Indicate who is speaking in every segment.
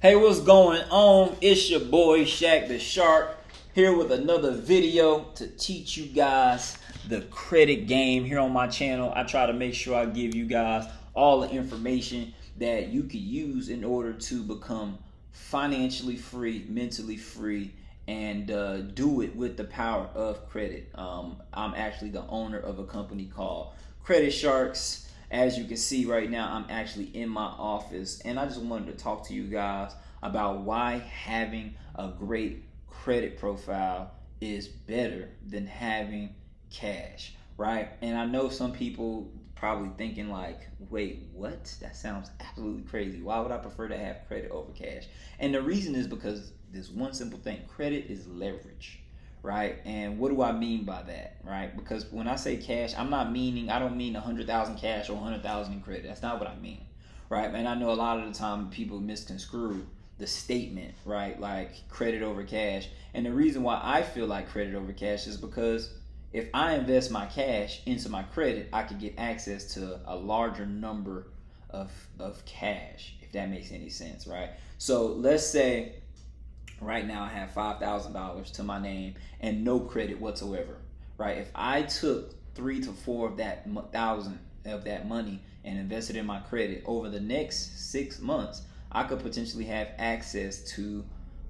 Speaker 1: Hey, what's going on? It's your boy Shaq the Shark here with another video to teach you guys the credit game here on my channel. I try to make sure I give you guys all the information that you could use in order to become financially free, mentally free, and do it with the power of credit. I'm actually the owner of a company called Credit Sharks. As you can see right now, I'm actually in my office, and I just wanted to talk to you guys about why having a great credit profile is better than having cash, right? And I know some people probably thinking like, wait, what? That sounds absolutely crazy. Why would I prefer to have credit over cash? And the reason is because there's one simple thing. Credit is leverage. Right? And what do I mean by that? Right? Because when I say cash, I don't mean 100,000 cash or 100,000 in credit. That's not what I mean. Right? And I know a lot of the time people misconstrue the statement, right? Like credit over cash. And the reason why I feel like credit over cash is because if I invest my cash into my credit, I could get access to a larger number of cash, if that makes any sense, right? So let's say right now I have $5,000 to my name and no credit whatsoever, right? If I took 3 to 4 of that thousand of that money and invested in my credit over the next 6 months, I could potentially have access to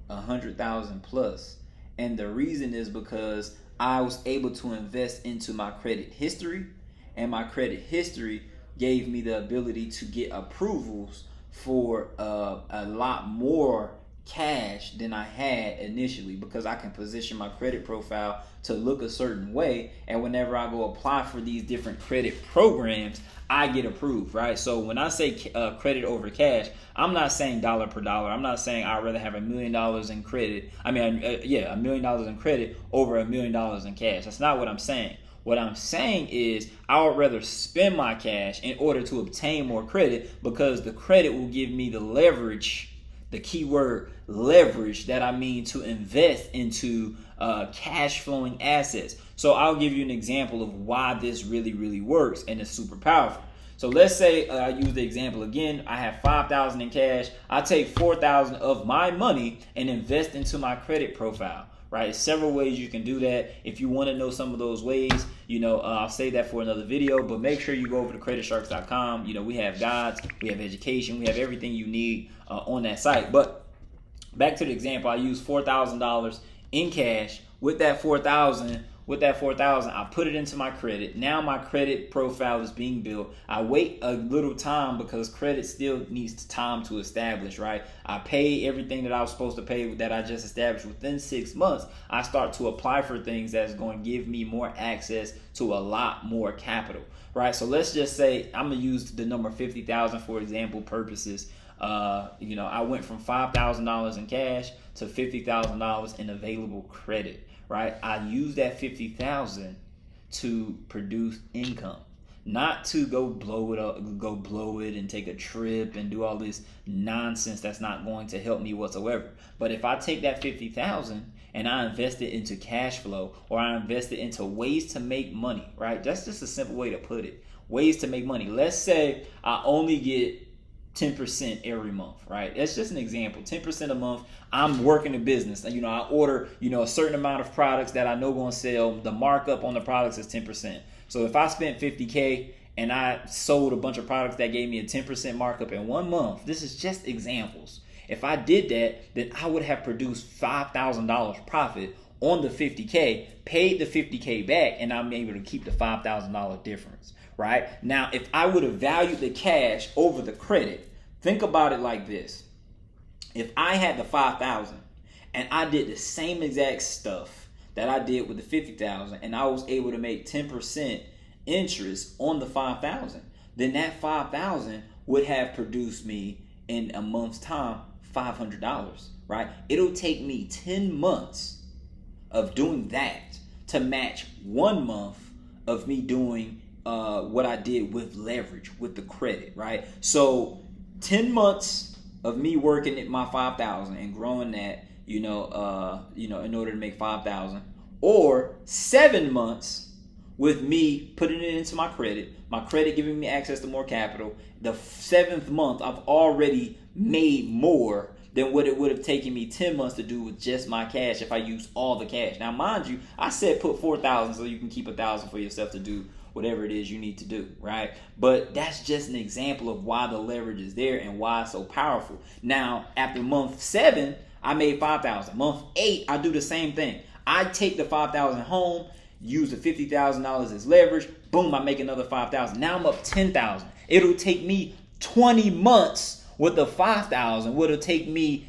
Speaker 1: 100,000 plus. And the reason is because I was able to invest into my credit history, and my credit history gave me the ability to get approvals for a lot more cash than I had initially, because I can position my credit profile to look a certain way, and whenever I go apply for these different credit programs, I get approved, right? So when I say credit over cash, I'm not saying dollar per dollar. I'm not saying I'd rather have $1 million in credit. $1 million in credit over $1 million in cash. That's not what I'm saying. What I'm saying is I would rather spend my cash in order to obtain more credit, because the credit will give me the leverage, the keyword leverage, that I mean to invest into cash flowing assets. So I'll give you an example of why this really works, and it's super powerful. So let's say I use the example again. I have $5,000 in cash. I take $4,000 of my money and invest into my credit profile. Right, there's several ways you can do that. If you want to know some of those ways, I'll save that for another video. But make sure you go over to creditsharks.com. We have guides, we have education, we have everything you need on that site. But back to the example, I use $4,000 in cash. With that 4,000, I put it into my credit. Now my credit profile is being built. I wait a little time because credit still needs time to establish, right? I pay everything that I was supposed to pay that I just established. Within 6 months, I start to apply for things that's going to give me more access to a lot more capital, right? So let's just say I'm going to use the number 50,000 for example purposes. I went from $5,000 in cash to $50,000 in available credit. Right, I use that 50,000 to produce income, not to go blow it and take a trip and do all this nonsense that's not going to help me whatsoever. But if I take that 50,000 and I invest it into cash flow, or I invest it into ways to make money, right? That's just a simple way to put it. Ways to make money. Let's say I only get 10% every month, right? That's just an example. 10% a month. I'm working a business. I order, a certain amount of products that I know going to sell. The markup on the products is 10%. So if I spent 50K and I sold a bunch of products that gave me a 10% markup in 1 month, this is just examples. If I did that, then I would have produced $5,000 profit on the 50K, paid the 50K back, and I'm able to keep the $5,000 difference, right? Now, if I would have valued the cash over the credit, think about it like this. If I had the 5,000 and I did the same exact stuff that I did with the 50,000, and I was able to make 10% interest on the 5,000, then that 5,000 would have produced me in a month's time $500, right? It'll take me 10 months of doing that to match 1 month of me doing what I did with leverage, with the credit, right? So 10 months of me working at my 5,000 and growing that, in order to make 5,000, or 7 months with me putting it into my credit giving me access to more capital. The 7th month, I've already made more than what it would have taken me 10 months to do with just my cash if I used all the cash. Now, mind you, I said put 4,000 so you can keep 1,000 for yourself to do whatever it is you need to do, right? But that's just an example of why the leverage is there and why it's so powerful. Now, after month 7, I made 5,000. Month 8, I do the same thing. I take the 5,000 home, use the $50,000 as leverage. Boom, I make another 5,000. Now I'm up 10,000. It'll take me 20 months with the 5,000. What'll take me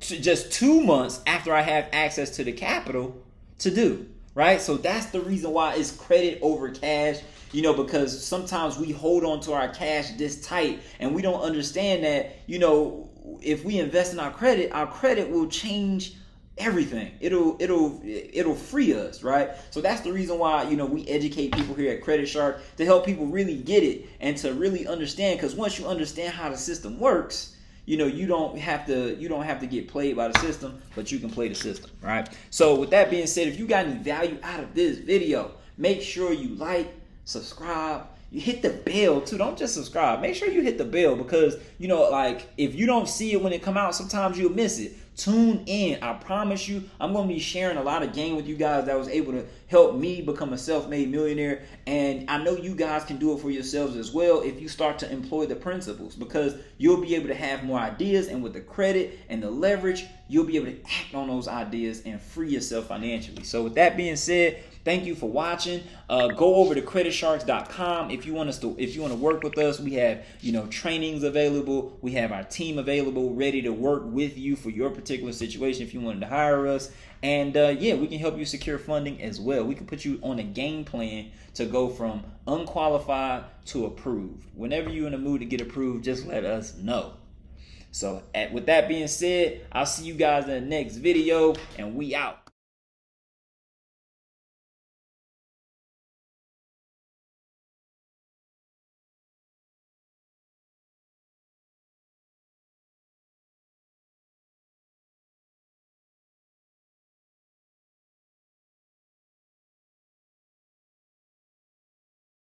Speaker 1: just 2 months after I have access to the capital to do. Right? So that's the reason why it's credit over cash, you know, because sometimes we hold on to our cash this tight and we don't understand that, you know, if we invest in our credit will change everything. It'll free us, right? So that's the reason why, you know, we educate people here at Credit Shark to help people really get it and to really understand, because once you understand how the system works, you know, you don't have to get played by the system, but you can play the system, right? So with that being said, if you got any value out of this video, make sure you like, subscribe, you hit the bell too. Don't just subscribe. Make sure you hit the bell, because, you know, like, if you don't see it when it come out, sometimes you'll miss it. Tune in. I promise you, I'm going to be sharing a lot of game with you guys that was able to help me become a self-made millionaire. And I know you guys can do it for yourselves as well if you start to employ the principles, because you'll be able to have more ideas. And with the credit and the leverage, you'll be able to act on those ideas and free yourself financially. So with that being said, thank you for watching. Go over to creditsharks.com if you want to work with us. We have, you know, trainings available. We have our team available, ready to work with you for your particular situation if you wanted to hire us. And yeah, we can help you secure funding as well. We can put you on a game plan to go from unqualified to approved. Whenever you're in the mood to get approved, just let us know. So with that being said, I'll see you guys in the next video, and we out.